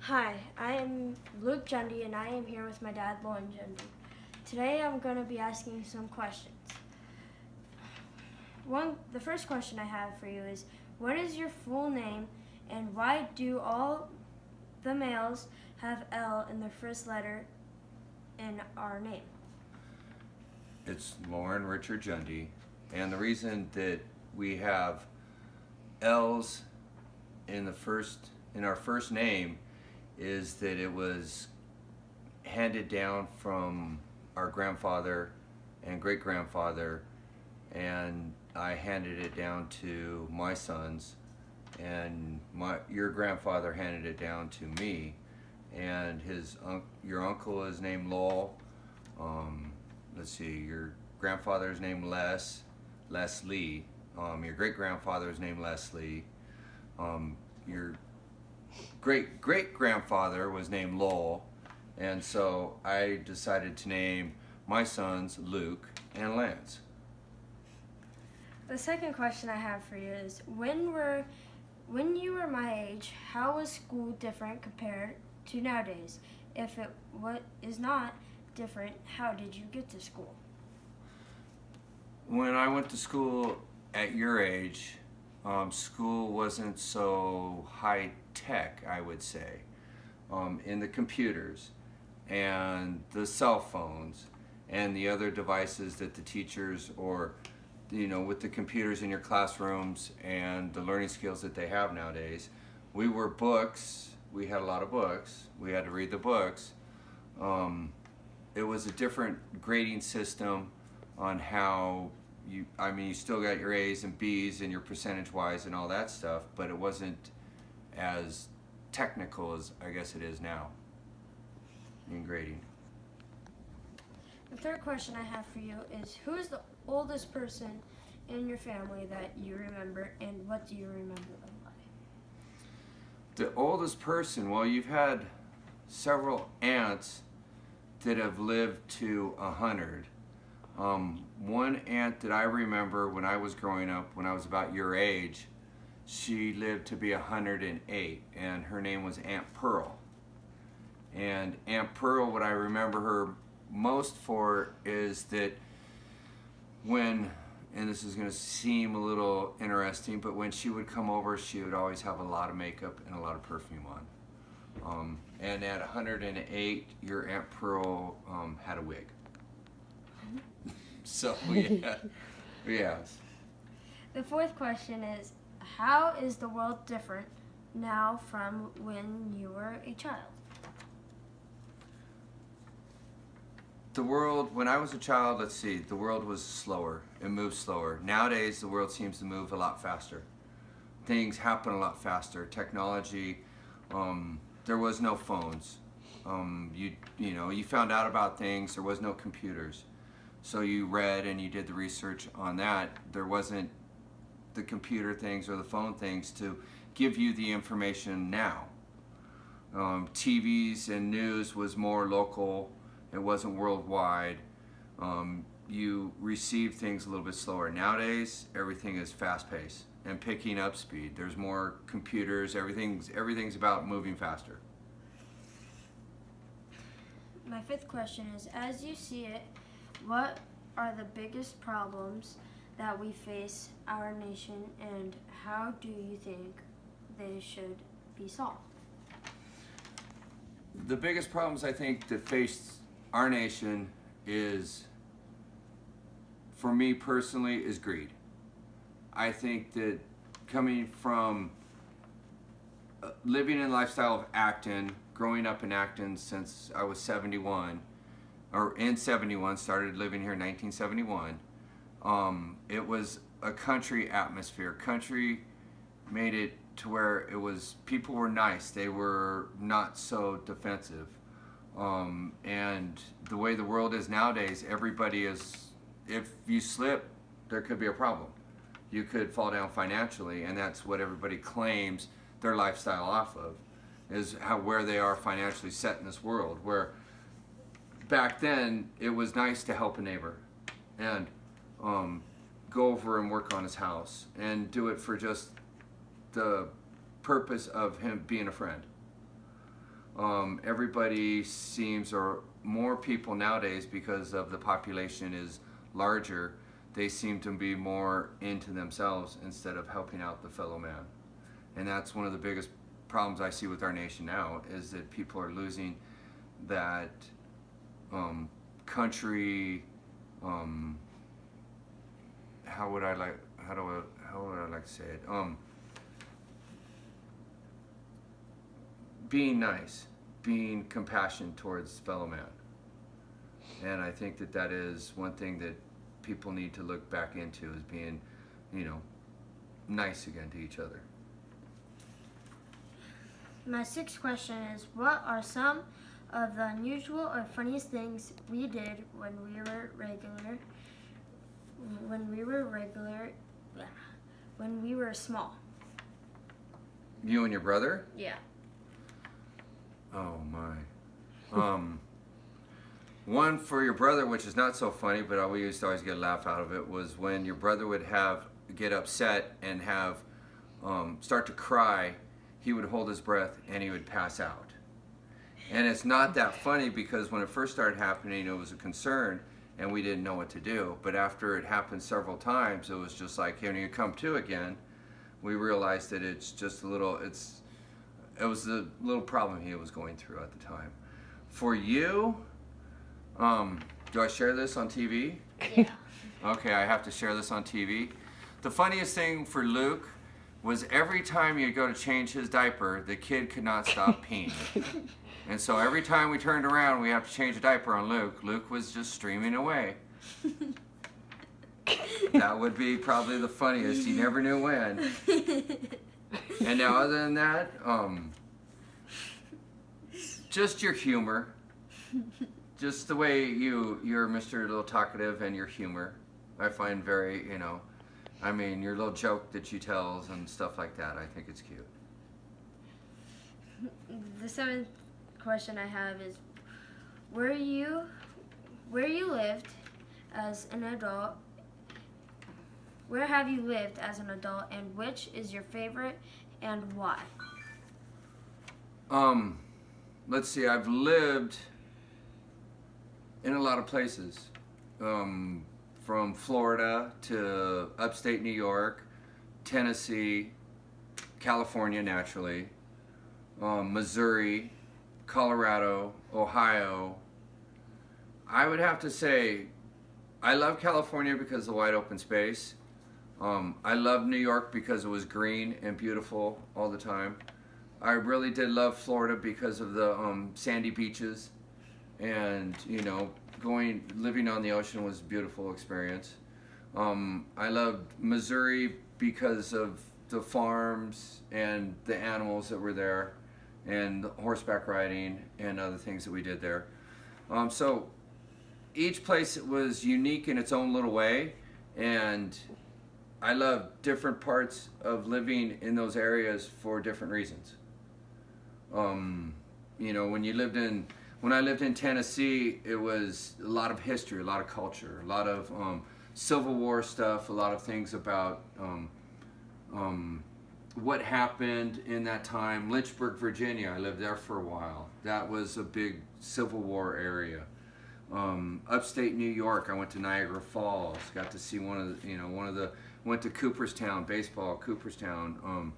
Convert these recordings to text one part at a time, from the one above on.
Hi, I am Luke Jundy and I am here with my dad, Lauren Jundy. Today I'm going to be asking some questions. The first question I have for you is, what is your full name and why do all the males have L in their first letter in our name? It's Lauren Richard Jundy, and the reason that we have L's in our first name is that it was handed down from our grandfather and great grandfather, and I handed it down to my sons, and your grandfather handed it down to me, and your uncle is named Lowell. Let's see, your grandfather is named Leslie. Your great grandfather is named Leslie. Your great great grandfather was named Lowell, and so I decided to name my sons Luke and Lance. The second question I have for you is, when you were my age, how was school different compared to nowadays? If it is not different, how did you get to school? When I went to school at your age, school wasn't so high tech, I would say, in the computers and the cell phones and the other devices that the teachers, or with the computers in your classrooms and the learning skills that they have nowadays. We had a lot of books, we had to read the books. It was a different grading system on how you still got your A's and B's and your percentage wise and all that stuff, but it wasn't as technical as I guess it is now in grading. The third question I have for you is, who is the oldest person in your family that you remember, and what do you remember them by? The oldest person, well, you've had several aunts that have lived to 100. One aunt that I remember when I was growing up, when I was about your age, she lived to be 108, and her name was Aunt Pearl. And Aunt Pearl, what I remember her most for is that and this is going to seem a little interesting, but when she would come over, she would always have a lot of makeup and a lot of perfume on. And at 108, your Aunt Pearl had a wig. So yeah. The fourth question is, how is the world different now from when you were a child? The world, when I was a child, let's see, the world was slower. It moved slower. Nowadays, the world seems to move a lot faster. Things happen a lot faster. Technology, there was no phones. You found out about things. There was no computers. So you read and you did the research on that. There wasn't the computer things or the phone things to give you the information now. TVs and news was more local. It wasn't worldwide. You receive things a little bit slower. Nowadays, everything is fast-paced and picking up speed. There's more computers. Everything's about moving faster. My fifth question is, as you see it, what are the biggest problems that we face our nation, and how do you think they should be solved? The biggest problems I think that face our nation is, for me personally, is greed. I think that coming from living in a lifestyle of Acton, growing up in Acton since I was 71, or in 71, started living here in 1971, it was a country atmosphere. Country made it to where people were nice. They were not so defensive. And the way the world is nowadays, everybody if you slip, there could be a problem. You could fall down financially, and that's what everybody claims their lifestyle off of, is where they are financially set in this world. Where back then, it was nice to help a neighbor and go over and work on his house and do it for just the purpose of him being a friend. Everybody seems, or more people nowadays, because of the population is larger, they seem to be more into themselves instead of helping out the fellow man. And that's one of the biggest problems I see with our nation now, is that people are losing that country. How would I like? How would I like to say it? Being nice, being compassionate towards fellow man. And I think that that is one thing that people need to look back into, is being, nice again to each other. My sixth question is, what are some of the unusual or funniest things we did when we were regular, when we were small? You and your brother? Yeah. Oh my. One for your brother, which is not so funny, but we used to always get a laugh out of it, was when your brother would get upset and start to cry. He would hold his breath and he would pass out. And it's not that funny, because when it first started happening, it was a concern and we didn't know what to do. But after it happened several times, it was just like, when you come to again, we realized that it's just it was the little problem he was going through at the time. For you, do I share this on TV? Yeah. Okay, I have to share this on TV. The funniest thing for Luke was every time you go to change his diaper, the kid could not stop peeing. And so every time we turned around, we have to change a diaper on Luke. Luke was just streaming away. That would be probably the funniest. You never knew when. And now, other than that, just your humor. Just the way you're Mr. Little Talkative, and your humor, I find very, your little joke that you tell and stuff like that, I think it's cute. The seventh question I have is, where you lived as an adult, where have you lived as an adult, and which is your favorite and why? Let's see, I've lived in a lot of places, from Florida to upstate New York, Tennessee, California naturally, Missouri, Colorado, Ohio. I would have to say I love California because of the wide open space. I love New York because it was green and beautiful all the time. I really did love Florida because of the sandy beaches, and living on the ocean was a beautiful experience. I loved Missouri because of the farms and the animals that were there, and horseback riding and other things that we did there. So each place was unique in its own little way, and I love different parts of living in those areas for different reasons. When I lived in Tennessee, it was a lot of history, a lot of culture, a lot of Civil War stuff, a lot of things about what happened in that time. Lynchburg, Virginia, I lived there for a while. That was a big Civil War area. Upstate New York, I went to Niagara Falls, got to see went to Cooperstown, baseball, Cooperstown.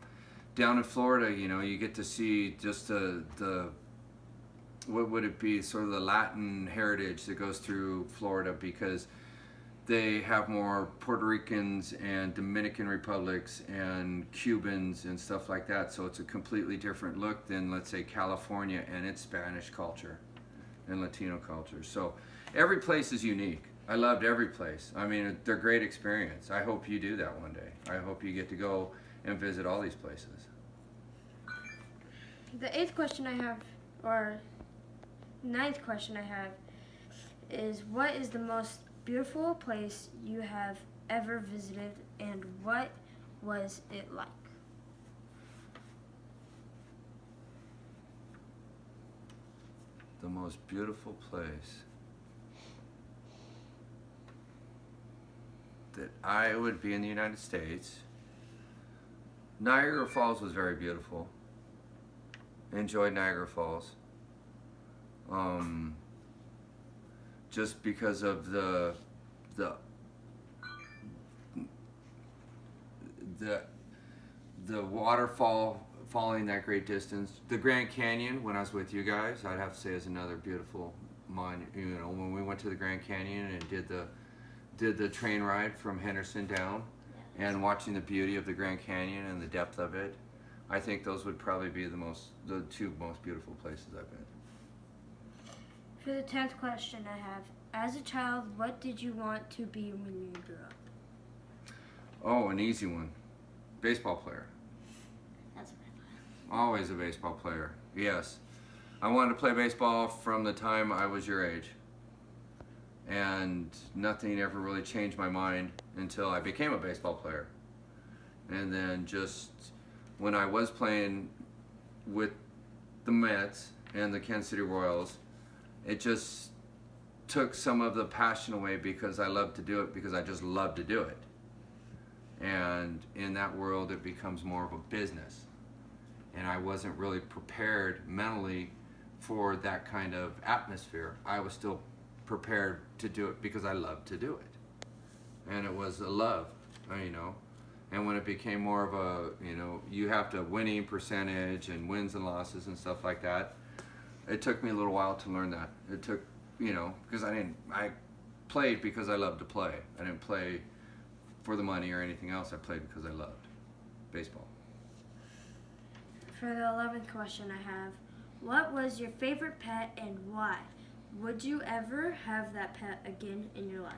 Down in Florida, you get to see just the what would it be, sort of the Latin heritage that goes through Florida, because they have more Puerto Ricans and Dominican Republics and Cubans and stuff like that. So it's a completely different look than, let's say, California and its Spanish culture and Latino culture. So every place is unique. I loved every place. They're great experience. I hope you do that one day. I hope you get to go and visit all these places. The eighth question I have, or ninth question I have, is, what is the most beautiful place you have ever visited, and what was it like? The most beautiful place that I would be in the United States. Niagara Falls was very beautiful. I enjoyed Niagara Falls. just because of the the the waterfall falling that great distance. The Grand Canyon, when I was with you guys, I'd have to say is another beautiful you know, when we went to the Grand Canyon and did the train ride from Henderson down, and watching the beauty of the Grand Canyon and the depth of it, I think those would probably be the two most beautiful places I've been. For the 10th question I have, as a child, what did you want to be when you grew up? Oh, an easy one. Baseball player. That's what I thought. Always a baseball player, yes. I wanted to play baseball from the time I was your age. And nothing ever really changed my mind until I became a baseball player. And then just when I was playing with the Mets and the Kansas City Royals, it just took some of the passion away because I loved to do it, because I just love to do it. And in that world, it becomes more of a business. And I wasn't really prepared mentally for that kind of atmosphere. I was still prepared to do it because I loved to do it. And it was a love, you know. And when it became more of a, you know, you have to winning percentage and wins and losses and stuff like that, it took me a little while to learn that. It took, you know, because I played because I loved to play. I didn't play for the money or anything else. I played because I loved baseball. For the 11th question I have, what was your favorite pet and why? Would you ever have that pet again in your life?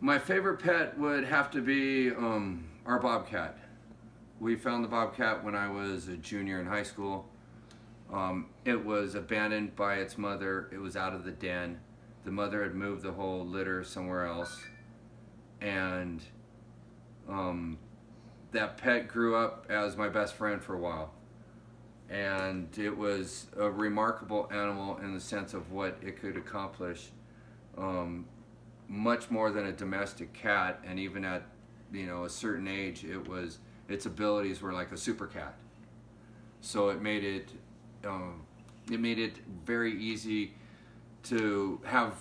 My favorite pet would have to be our bobcat. We found the bobcat when I was a junior in high school. It was abandoned by its mother. It was out of the den. The mother had moved the whole litter somewhere else. And that pet grew up as my best friend for a while. And it was a remarkable animal in the sense of what it could accomplish, much more than a domestic cat. And even at, you know, a certain age, its abilities were like a super cat. So it made it very easy to have,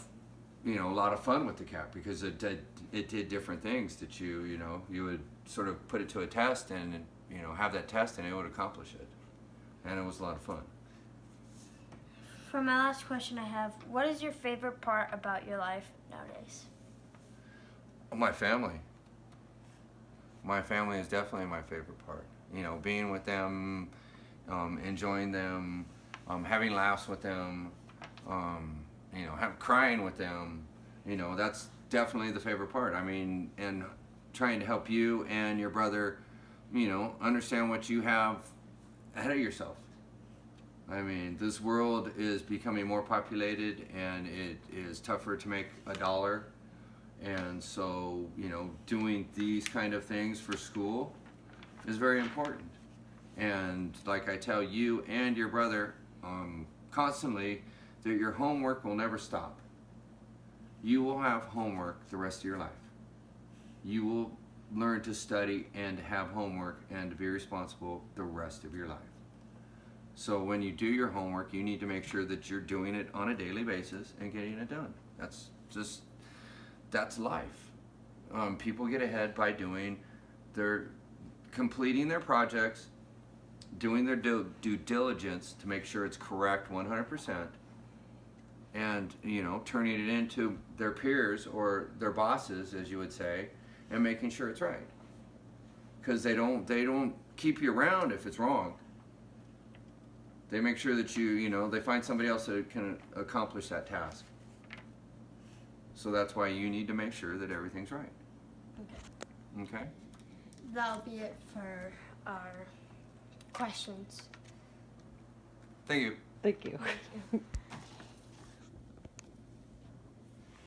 you know, a lot of fun with the cat, because it did different things that you know, you would sort of put it to a test and, you know, have that test and it would accomplish it. And it was a lot of fun. For my last question I have, what is your favorite part about your life nowadays? My family. My family is definitely my favorite part. You know, being with them, enjoying them, having laughs with them, you know, crying with them. You know, that's definitely the favorite part. I mean, and trying to help you and your brother, you know, understand what you have ahead of yourself. I mean, this world is becoming more populated and it is tougher to make a dollar. And so, you know, doing these kind of things for school is very important. And like I tell you and your brother constantly, that your homework will never stop. You will have homework the rest of your life. You will learn to study and have homework and to be responsible the rest of your life. So when you do your homework, you need to make sure that you're doing it on a daily basis and getting it done. That's life. People get ahead by completing their projects, doing their due diligence to make sure it's correct 100%, and, you know, turning it into their peers or their bosses, as you would say, and making sure it's right. Because they don't keep you around if it's wrong. They make sure that you know, they find somebody else that can accomplish that task. So that's why you need to make sure that everything's right. Okay. Okay? That'll be it for our questions. Thank you. Thank you. Thank you.